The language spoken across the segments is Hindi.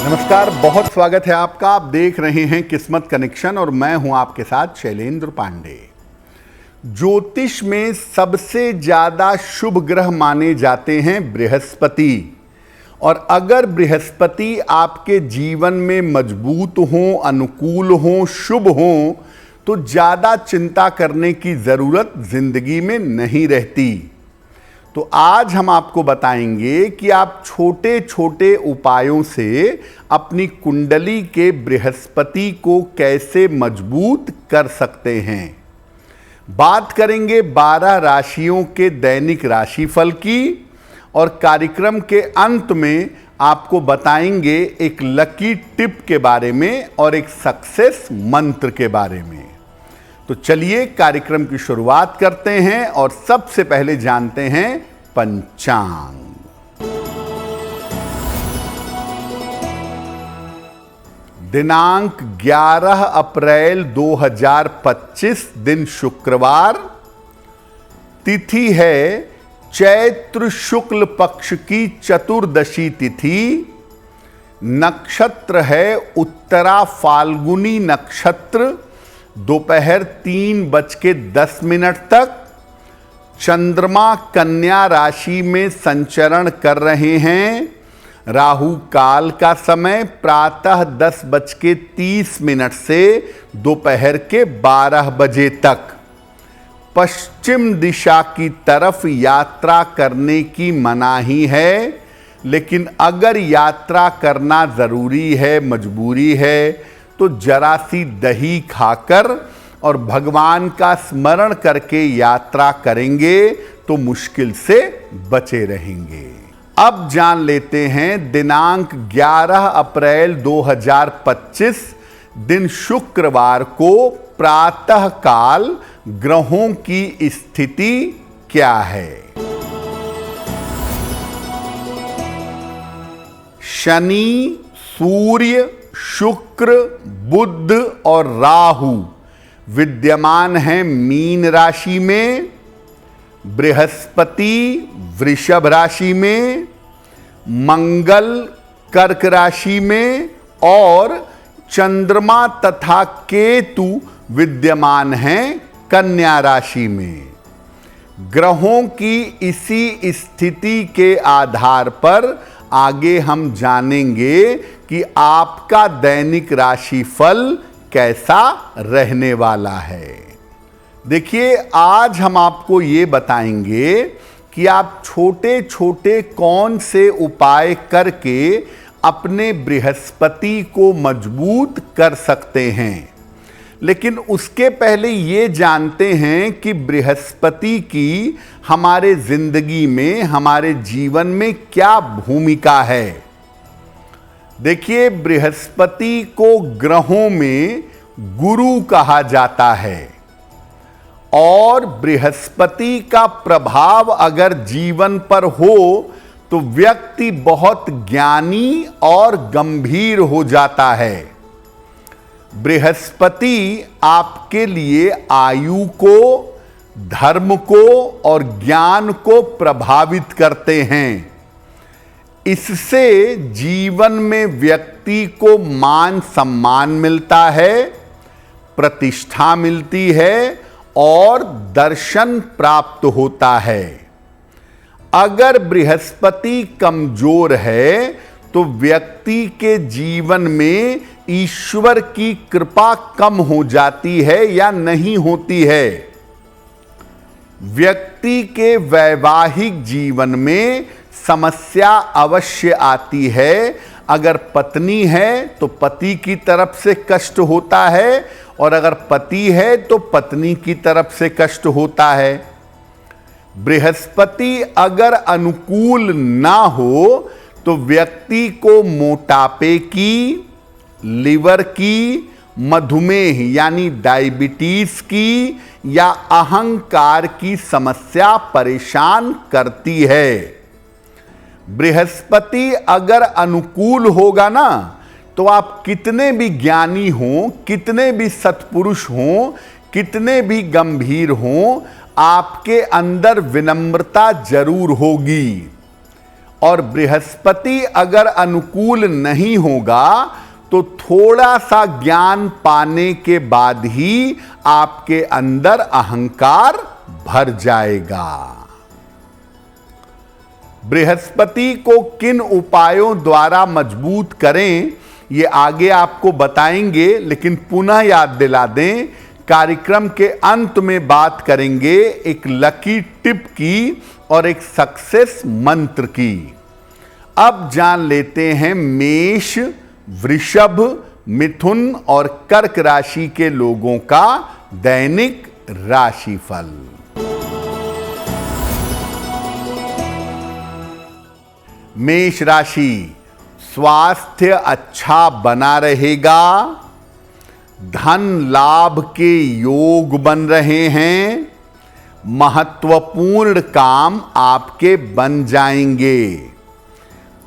नमस्कार, बहुत स्वागत है आपका। आप देख रहे हैं किस्मत कनेक्शन और मैं हूं आपके साथ शैलेंद्र पांडे। ज्योतिष में सबसे ज्यादा शुभ ग्रह माने जाते हैं बृहस्पति, और अगर बृहस्पति आपके जीवन में मजबूत हों, अनुकूल हों, शुभ हों, तो ज्यादा चिंता करने की जरूरत जिंदगी में नहीं रहती। तो आज हम आपको बताएंगे कि आप छोटे छोटे उपायों से अपनी कुंडली के बृहस्पति को कैसे मजबूत कर सकते हैं। बात करेंगे 12 राशियों के दैनिक राशिफल की, और कार्यक्रम के अंत में आपको बताएंगे एक लकी टिप के बारे में और एक सक्सेस मंत्र के बारे में। तो चलिए कार्यक्रम की शुरुआत करते हैं और सबसे पहले जानते हैं पंचांग। दिनांक 11 अप्रैल 2025, दिन शुक्रवार। तिथि है चैत्र शुक्ल पक्ष की चतुर्दशी तिथि। नक्षत्र है उत्तरा फाल्गुनी नक्षत्र, दोपहर 3:10 तक। चंद्रमा कन्या राशि में संचरण कर रहे हैं। राहु काल का समय प्रातः 10:30 से दोपहर के 12 बजे तक। पश्चिम दिशा की तरफ यात्रा करने की मनाही है, लेकिन अगर यात्रा करना जरूरी है, मजबूरी है, तो जरा सी दही खाकर और भगवान का स्मरण करके यात्रा करेंगे तो मुश्किल से बचे रहेंगे। अब जान लेते हैं दिनांक 11 अप्रैल 2025, दिन शुक्रवार को प्रातः काल ग्रहों की स्थिति क्या है। शनि, सूर्य, शुक्र, बुध और राहु विद्यमान हैं मीन राशि में। बृहस्पति वृषभ राशि में, मंगल कर्क राशि में और चंद्रमा तथा केतु विद्यमान हैं कन्या राशि में। ग्रहों की इसी स्थिति के आधार पर आगे हम जानेंगे कि आपका दैनिक राशिफल कैसा रहने वाला है। देखिए, आज हम आपको ये बताएंगे कि आप छोटे छोटे कौन से उपाय करके अपने बृहस्पति को मजबूत कर सकते हैं। लेकिन उसके पहले ये जानते हैं कि बृहस्पति की हमारे जिंदगी में, हमारे जीवन में क्या भूमिका है। देखिए, बृहस्पति को ग्रहों में गुरु कहा जाता है, और बृहस्पति का प्रभाव अगर जीवन पर हो तो व्यक्ति बहुत ज्ञानी और गंभीर हो जाता है। बृहस्पति आपके लिए आयु को, धर्म को और ज्ञान को प्रभावित करते हैं। इससे जीवन में व्यक्ति को मान सम्मान मिलता है, प्रतिष्ठा मिलती है और दर्शन प्राप्त होता है। अगर बृहस्पति कमजोर है तो व्यक्ति के जीवन में ईश्वर की कृपा कम हो जाती है या नहीं होती है। व्यक्ति के वैवाहिक जीवन में समस्या अवश्य आती है। अगर पत्नी है तो पति की तरफ से कष्ट होता है, और अगर पति है तो पत्नी की तरफ से कष्ट होता है। बृहस्पति अगर अनुकूल ना हो तो व्यक्ति को मोटापे की, लिवर की, मधुमेह यानी डायबिटीज की या अहंकार की समस्या परेशान करती है। बृहस्पति अगर अनुकूल होगा ना, तो आप कितने भी ज्ञानी हों, कितने भी सत्पुरुष हों, कितने भी गंभीर हों, आपके अंदर विनम्रता जरूर होगी। और बृहस्पति अगर अनुकूल नहीं होगा तो थोड़ा सा ज्ञान पाने के बाद ही आपके अंदर अहंकार भर जाएगा। बृहस्पति को किन उपायों द्वारा मजबूत करें ये आगे आपको बताएंगे, लेकिन पुनः याद दिला दें, कार्यक्रम के अंत में बात करेंगे एक लकी टिप की और एक सक्सेस मंत्र की। अब जान लेते हैं मेष, वृषभ, मिथुन और कर्क राशि के लोगों का दैनिक राशिफल। मेष राशि, स्वास्थ्य अच्छा बना रहेगा, धन लाभ के योग बन रहे हैं, महत्वपूर्ण काम आपके बन जाएंगे,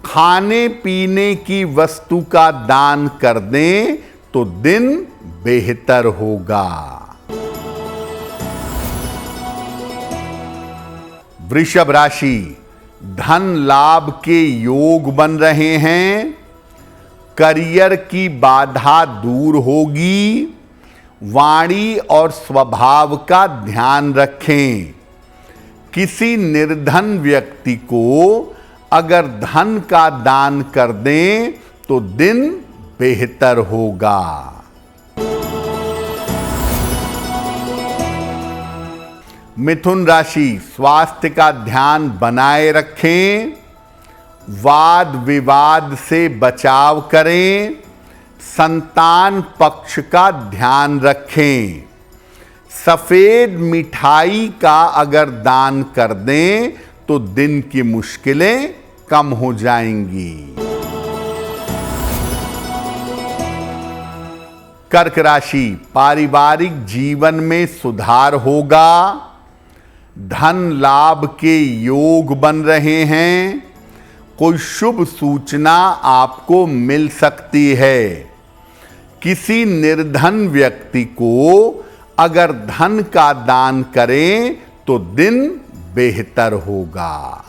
खाने पीने की वस्तु का दान कर दें तो दिन बेहतर होगा। वृषभ राशि, धन लाभ के योग बन रहे हैं, करियर की बाधा दूर होगी, वाणी और स्वभाव का ध्यान रखें। किसी निर्धन व्यक्ति को अगर धन का दान कर दें तो दिन बेहतर होगा। मिथुन राशि, स्वास्थ्य का ध्यान बनाए रखें, वाद विवाद से बचाव करें, संतान पक्ष का ध्यान रखें, सफेद मिठाई का अगर दान कर दें तो दिन की मुश्किलें कम हो जाएंगी। कर्क राशि, पारिवारिक जीवन में सुधार होगा, धन लाभ के योग बन रहे हैं, कोई शुभ सूचना आपको मिल सकती है। किसी निर्धन व्यक्ति को अगर धन का दान करें तो दिन बेहतर होगा।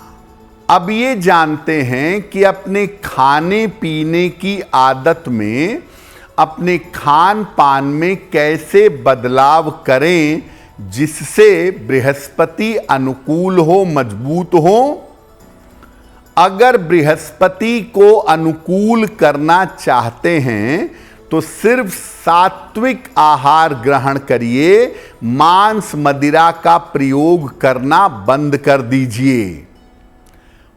अब ये जानते हैं कि अपने खाने पीने की आदत में, अपने खान पान में कैसे बदलाव करें जिससे बृहस्पति अनुकूल हो, मजबूत हो। अगर बृहस्पति को अनुकूल करना चाहते हैं तो सिर्फ सात्विक आहार ग्रहण करिए, मांस मदिरा का प्रयोग करना बंद कर दीजिए।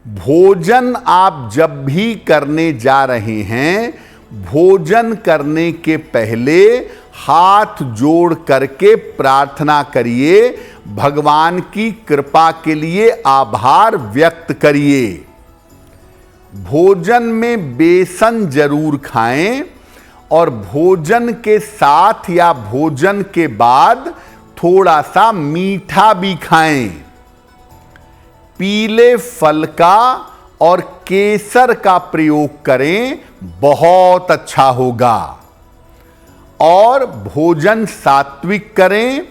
भोजन आप जब भी करने जा रहे हैं, भोजन करने के पहले हाथ जोड़ करके प्रार्थना करिए, भगवान की कृपा के लिए आभार व्यक्त करिए। भोजन में बेसन जरूर खाएं और भोजन के साथ या भोजन के बाद थोड़ा सा मीठा भी खाएं। पीले फल का और केसर का प्रयोग करें, बहुत अच्छा होगा। और भोजन सात्विक करें,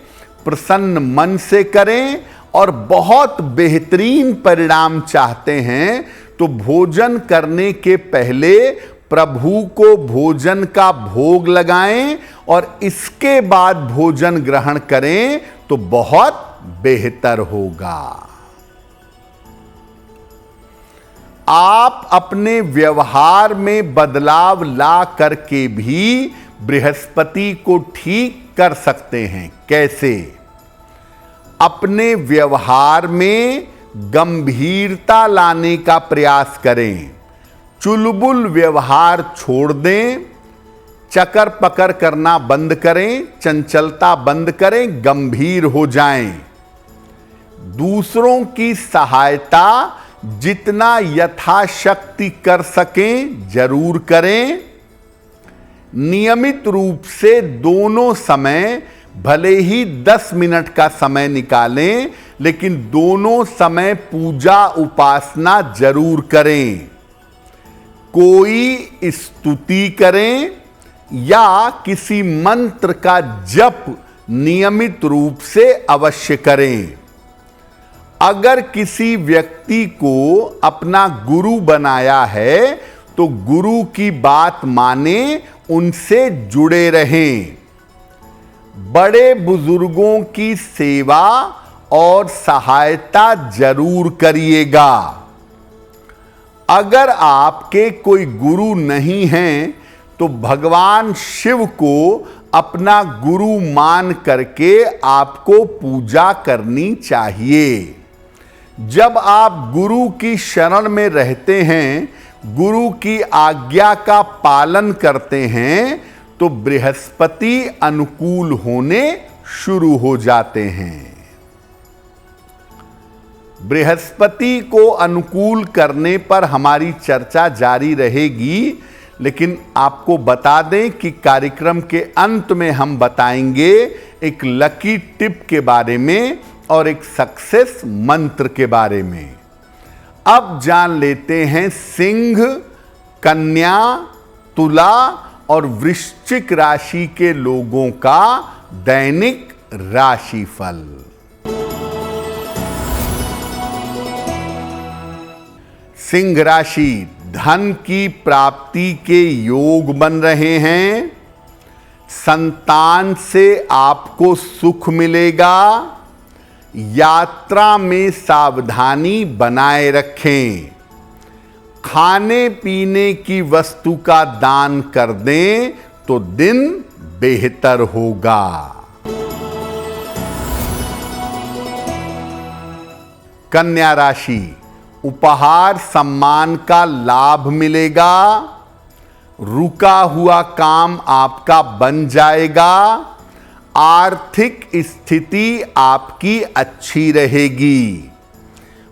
प्रसन्न मन से करें और बहुत बेहतरीन परिणाम चाहते हैं तो भोजन करने के पहले प्रभु को भोजन का भोग लगाएं और इसके बाद भोजन ग्रहण करें तो बहुत बेहतर होगा। आप अपने व्यवहार में बदलाव ला करके भी बृहस्पति को ठीक कर सकते हैं। कैसे? अपने व्यवहार में गंभीरता लाने का प्रयास करें, चुलबुल व्यवहार छोड़ दें, चकर पकर करना बंद करें, चंचलता बंद करें, गंभीर हो जाएं। दूसरों की सहायता जितना यथाशक्ति कर सकें जरूर करें। नियमित रूप से दोनों समय, भले ही 10 मिनट का समय निकालें, लेकिन दोनों समय पूजा उपासना जरूर करें। कोई स्तुति करें या किसी मंत्र का जप नियमित रूप से अवश्य करें। अगर किसी व्यक्ति को अपना गुरु बनाया है तो गुरु की बात माने, उनसे जुड़े रहें। बड़े बुजुर्गों की सेवा और सहायता जरूर करिएगा। अगर आपके कोई गुरु नहीं हैं तो भगवान शिव को अपना गुरु मान करके आपको पूजा करनी चाहिए। जब आप गुरु की शरण में रहते हैं, गुरु की आज्ञा का पालन करते हैं, तो बृहस्पति अनुकूल होने शुरू हो जाते हैं। बृहस्पति को अनुकूल करने पर हमारी चर्चा जारी रहेगी, लेकिन आपको बता दें कि कार्यक्रम के अंत में हम बताएंगे एक लकी टिप के बारे में और एक सक्सेस मंत्र के बारे में। अब जान लेते हैं सिंह, कन्या, तुला और वृश्चिक राशि के लोगों का दैनिक राशिफल। सिंह राशि, धन की प्राप्ति के योग बन रहे हैं। संतान से आपको सुख मिलेगा। यात्रा में सावधानी बनाए रखें। खाने पीने की वस्तु का दान कर दें तो दिन बेहतर होगा। कन्या राशि, उपहार सम्मान का लाभ मिलेगा। रुका हुआ काम आपका बन जाएगा। आर्थिक स्थिति आपकी अच्छी रहेगी।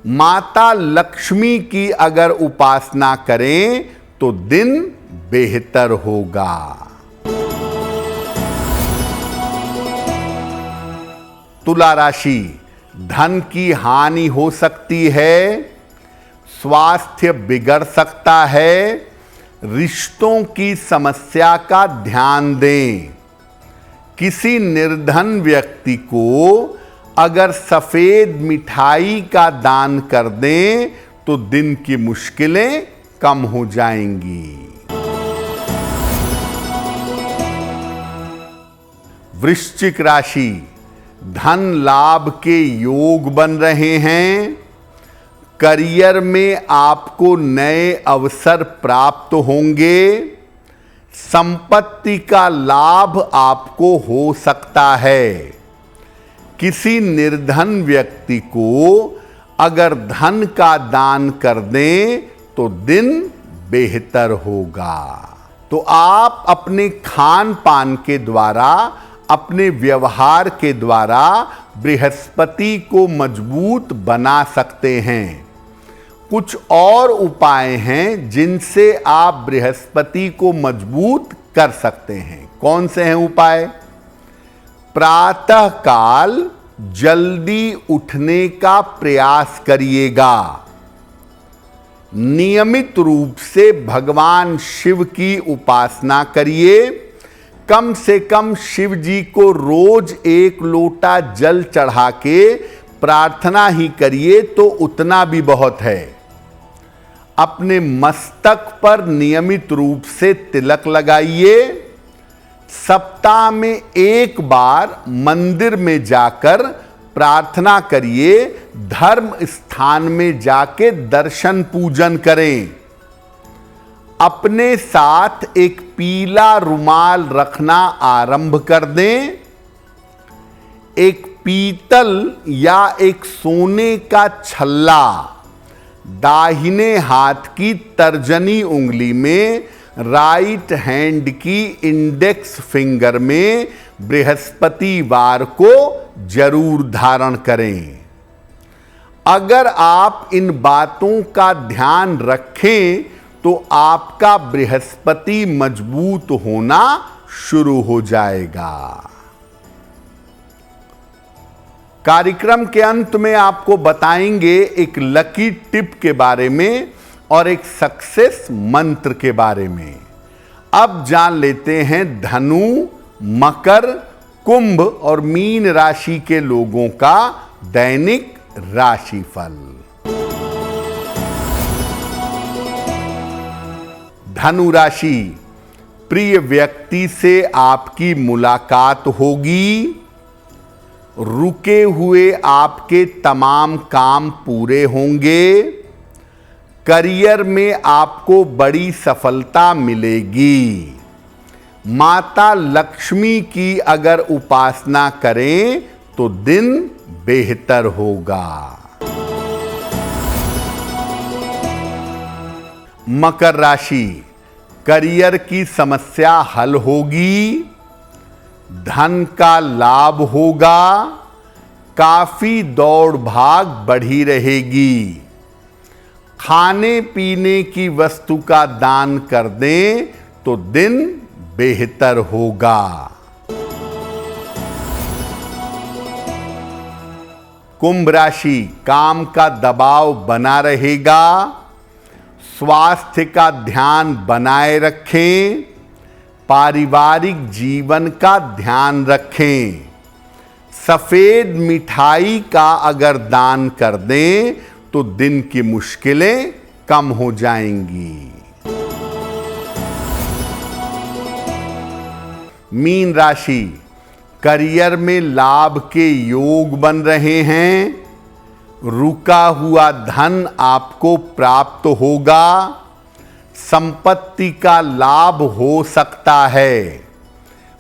माता लक्ष्मी की अगर उपासना करें तो दिन बेहतर होगा। तुला राशि, धन की हानि हो सकती है। स्वास्थ्य बिगड़ सकता है। रिश्तों की समस्या का ध्यान दें। किसी निर्धन व्यक्ति को अगर सफेद मिठाई का दान कर दें तो दिन की मुश्किलें कम हो जाएंगी। वृश्चिक राशि, धन लाभ के योग बन रहे हैं। करियर में आपको नए अवसर प्राप्त होंगे। संपत्ति का लाभ आपको हो सकता है। किसी निर्धन व्यक्ति को अगर धन का दान कर दें तो दिन बेहतर होगा। तो आप अपने खान पान के द्वारा, अपने व्यवहार के द्वारा बृहस्पति को मजबूत बना सकते हैं। कुछ और उपाय हैं जिनसे आप बृहस्पति को मजबूत कर सकते हैं। कौन से हैं उपाय? प्रातः काल जल्दी उठने का प्रयास करिएगा। नियमित रूप से भगवान शिव की उपासना करिए। कम से कम शिव जी को रोज 1 लोटा जल चढ़ा के प्रार्थना ही करिए तो उतना भी बहुत है। अपने मस्तक पर नियमित रूप से तिलक लगाइए। सप्ताह में 1 बार मंदिर में जाकर प्रार्थना करिए। धर्म स्थान में जाके दर्शन पूजन करें। अपने साथ एक पीला रुमाल रखना आरंभ कर दें। एक पीतल या एक सोने का छल्ला दाहिने हाथ की तर्जनी उंगली में, राइट हैंड की इंडेक्स फिंगर में बृहस्पतिवार को जरूर धारण करें। अगर आप इन बातों का ध्यान रखें तो आपका बृहस्पति मजबूत होना शुरू हो जाएगा। कार्यक्रम के अंत में आपको बताएंगे एक लकी टिप के बारे में और एक सक्सेस मंत्र के बारे में। अब जान लेते हैं धनु, मकर, कुंभ और मीन राशि के लोगों का दैनिक राशिफल। धनु राशि, प्रिय व्यक्ति से आपकी मुलाकात होगी। रुके हुए आपके तमाम काम पूरे होंगे। करियर में आपको बड़ी सफलता मिलेगी। माता लक्ष्मी की अगर उपासना करें तो दिन बेहतर होगा। मकर राशि, करियर की समस्या हल होगी। धन का लाभ होगा। काफी दौड़ भाग बढ़ी रहेगी। खाने पीने की वस्तु का दान कर दें तो दिन बेहतर होगा। कुंभ राशि, काम का दबाव बना रहेगा। स्वास्थ्य का ध्यान बनाए रखें। पारिवारिक जीवन का ध्यान रखें। सफेद मिठाई का अगर दान कर दें तो दिन की मुश्किलें कम हो जाएंगी। मीन राशि, करियर में लाभ के योग बन रहे हैं। रुका हुआ धन आपको प्राप्त होगा। संपत्ति का लाभ हो सकता है।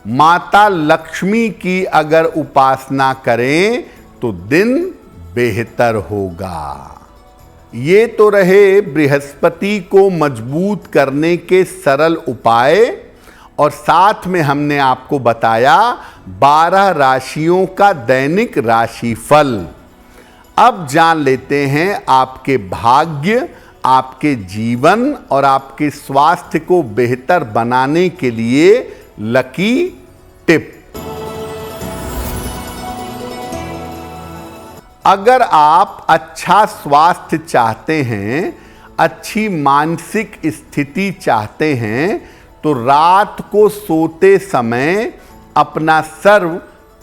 माता लक्ष्मी की अगर उपासना करें तो दिन बेहतर होगा। ये तो रहे बृहस्पति को मजबूत करने के सरल उपाय, और साथ में हमने आपको बताया 12 राशियों का दैनिक राशिफल। अब जान लेते हैं आपके भाग्य, आपके जीवन और आपके स्वास्थ्य को बेहतर बनाने के लिए लकी टिप। अगर आप अच्छा स्वास्थ्य चाहते हैं, अच्छी मानसिक स्थिति चाहते हैं, तो रात को सोते समय अपना सर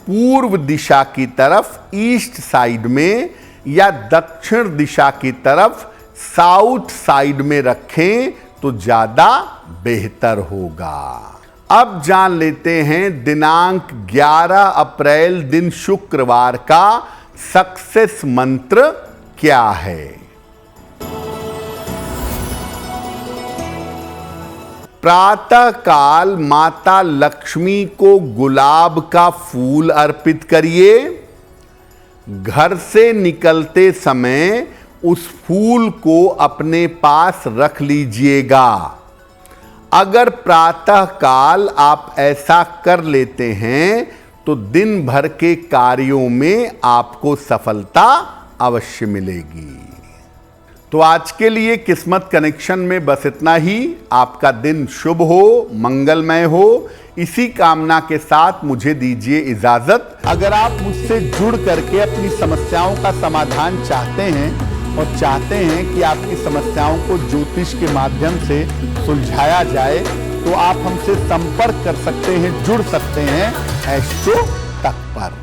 पूर्व दिशा की तरफ ईस्ट साइड में या दक्षिण दिशा की तरफ साउथ साइड में रखें तो ज्यादा बेहतर होगा। अब जान लेते हैं दिनांक 11 अप्रैल दिन शुक्रवार का सक्सेस मंत्र क्या है। प्रातः काल माता लक्ष्मी को गुलाब का फूल अर्पित करिए। घर से निकलते समय उस फूल को अपने पास रख लीजिएगा। अगर प्रातः काल आप ऐसा कर लेते हैं तो दिन भर के कार्यों में आपको सफलता अवश्य मिलेगी। तो आज के लिए किस्मत कनेक्शन में बस इतना ही। आपका दिन शुभ हो, मंगलमय हो, इसी कामना के साथ मुझे दीजिए इजाजत। अगर आप मुझसे जुड़ करके अपनी समस्याओं का समाधान चाहते हैं और चाहते हैं कि आपकी समस्याओं को ज्योतिष के माध्यम से सुलझाया जाए, तो आप हमसे संपर्क कर सकते हैं, जुड़ सकते हैं एस्ट्रो तक पर।